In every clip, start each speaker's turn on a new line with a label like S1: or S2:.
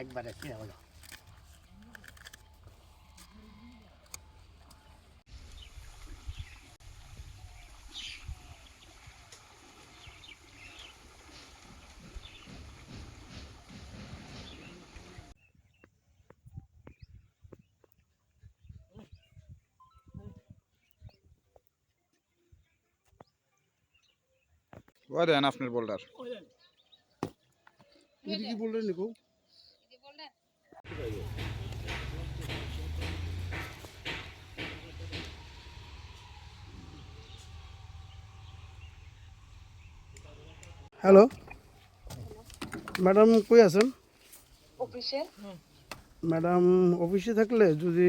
S1: একবারে কি হলো?
S2: ওই দেন আপনার বোল্ডার।
S3: এটা কি বোল্ডার নিকো? হ্যালো ম্যাডাম, কই আছেন?
S4: অফিসে।
S3: ম্যাডাম অফিসে থাকলে যদি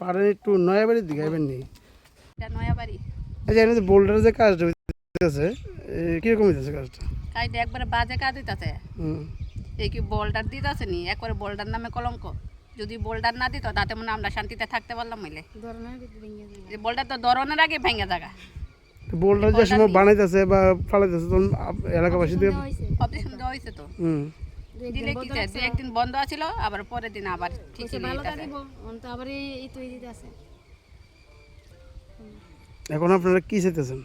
S3: পারেন একটু নয়াবাড়ির দিকে আইবেন নি।
S4: এটা নয়াবাড়ি।
S3: এই যে এখানে বোল্ডার যে কাজটা হইতেছে, কিরকম হইতেছে কাজটা?
S4: কাজটা একবারে বাজে কাজ দিতেছে।
S3: হুম,
S4: এই কি বোল্ডার দিতেছে নি, একবারে বোল্ডার নামে কলঙ্ক। যদি বোল্ডার না দিত তাতে মনে আমরা শান্তিতে থাকতে পারলাম মিলে। এই বোল্ডার তো ধরনের আগে ভেঙে জায়গা।
S3: বোল্ডার যে সময় বানাইতেছে বা ফালাইতেছে তখন এলাকাবাসী দিয়ে
S4: অপারেশন দেওয়া হয়েছে তো। দিলে কি চাই, দু একদিন বন্ধ আছিল, আবার পরের দিন আবার ঠিক
S3: এখন আপনারা কি চাইতেছেন?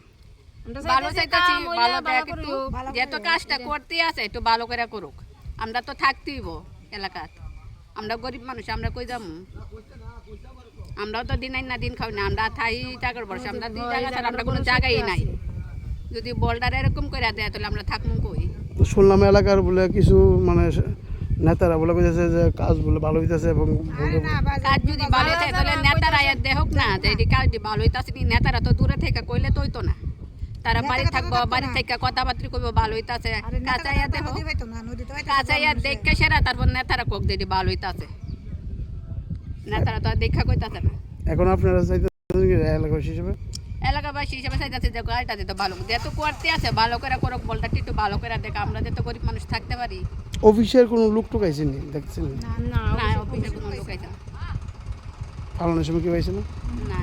S4: ভালো চাইতেছি, ভালো দেখ একটু, যেহেতু কাজটা করতে আছে একটু ভালো করে করুক। আমরা তো থাকতেইব এলাকাত, আমরা গরিব মানুষ, আমরা কই যাবো? আমরাও তো দিন আইন না দিন খাই না, আমরা থাই টাকার বর্ষে, আমরা দুই জায়গা ছাড়া আমরা কোনো জায়গাই নাই। যদি বোল্ডার এরকম করে দেয় তাহলে আমরা থাকবো কই?
S3: তো শুনলাম এলাকার বলে কিছু মানে নেতারা বলে কইতেছে যে কাজ বলে ভালো হইতেছে এবং
S4: কাজ যদি ভালো থাকে তাহলে নেতারা আর দেখুক না যে এটি কাজ ভালো হইতাছে নি। নেতারা তো দূরে থেকে কইলে তো হইতো না, তারা বাড়ি থাকবো, বাড়ি থেকে কথাবার্তা কইবো ভালো হইতাছে। কাঁচাইয়া দেখো, কাঁচাইয়া দেখে সেরা তারপর নেতারা কোক দিদি ভালো হইতাছে। নেতারা তো আর দেখা কইতাছে না।
S3: এখন আপনারা চাইতেছেন কি এলাকাবাসী হিসেবে?
S4: এলাকাবাসী হিসেবে চাইতেছে যে গাড়িটা দিতে ভালো, যেহেতু করতে আছে ভালো করে করুক, বলটা একটু ভালো করে দেখ, আমরা যেহেতু গরিব মানুষ থাকতে পারি।
S3: অফিসের কোনো লোক টোকাইছেন নি দেখছেন?
S4: না, অফিসে কোনো লোক আইছে না।
S3: ফালানোর সময় কি পাইছে না?
S4: না,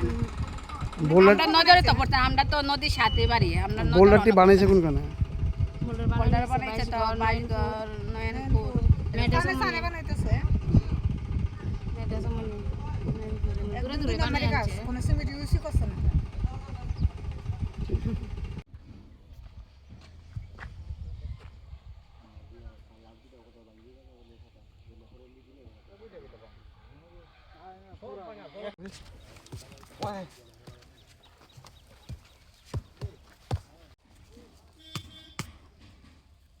S3: বোল্ডার
S4: আমরা নজরে তো পড়তাম, আমরা তো নদীর সাথে বাড়ি, আমরা
S3: বোল্ডারটি বানাইছে কোন কানে?
S4: বোল্ডার বানাইছে তো বাইকর নয়নপুর বানাইতেছে। দূরে দূরে বানাইছে, কোনো সিমেন্ট ইউজই করছে না।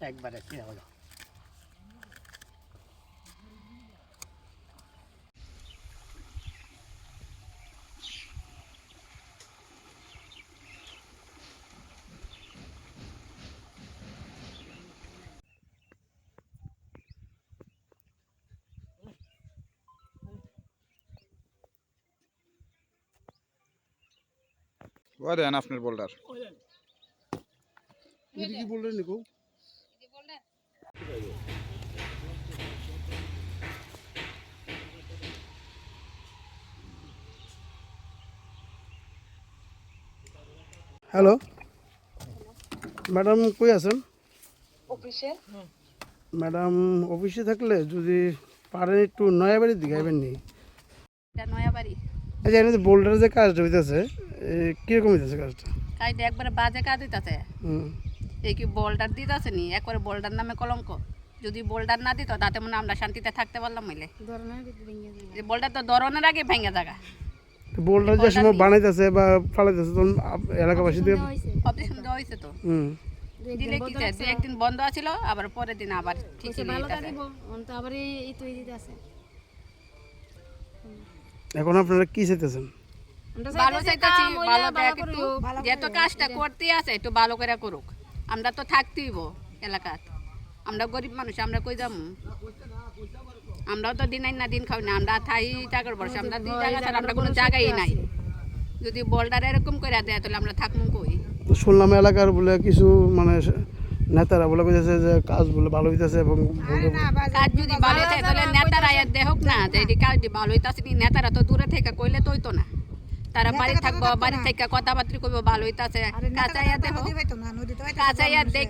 S1: একবারে কি হলো?
S2: ওই দেন আপনার বোল্ডার।
S3: এটা কি বোল্ডার নিকো? হ্যালো ম্যাডাম, কই আছেন?
S4: অফিসে।
S3: ম্যাডাম অফিসে থাকলে যদি পারেন একটু নয়াবাড়ির দিকে আইবেন নি।
S4: এটা নয়াবাড়ি।
S3: এই যে এখানে বোল্ডার যে কাজটা হইতেছে, কিরকম হইতেছে কাজটা?
S4: কাজটা একবারে বাজে কাজ দিতেছে।
S3: হুম,
S4: এই কি বোল্ডার দিতেছে নি, একবারে বোল্ডার নামে কলঙ্ক। যদি বোল্ডার না দিত তাতে মনে আমরা শান্তিতে থাকতে পারলাম মিলে। এই বোল্ডার তো ধরনের আগে ভেঙে জায়গা।
S3: বোল্ডার যে সময় বানাইতেছে বা ফালাইতেছে তখন এলাকাবাসী দিয়ে
S4: অপারেশন দেওয়া হয়েছে তো। দিলে কি চাই, দু একদিন বন্ধ আছিল, আবার পরের দিন আবার ঠিক
S3: এখন আপনারা কি চাইতেছেন?
S4: ভালো চাইতেছি, ভালো দেখ একটু, যেহেতু কাজটা করতে আছে একটু ভালো করে করুক। আমরা তো থাকতেইব এলাকাত, আমরা গরিব মানুষ, আমরা কই যাবো? আমরাও তো দিন আইন না দিন খাই না, আমরা থাই টাকার বর্ষে, আমরা দুই জায়গা ছাড়া আমরা কোনো জায়গাই নাই। যদি বোল্ডার এরকম করে দেয় তাহলে আমরা থাকবো কই?
S3: তো শুনলাম এলাকার বলে কিছু মানে নেতারা বলে কইতেছে যে কাজ বলে ভালো হইতেছে এবং
S4: কাজ যদি ভালো থাকে তাহলে নেতারা আর দেখুক না যে এটি কাজ ভালো হইতাছে নি। নেতারা তো দূরে থেকে কইলে তো হইতো না। তারা বাড়ি থাকবো বাড়ি থেকে কথাবার্তা করবো ভালো হইতাছে কাঁচাইয়া দেখো কাঁচাইয়া দেখ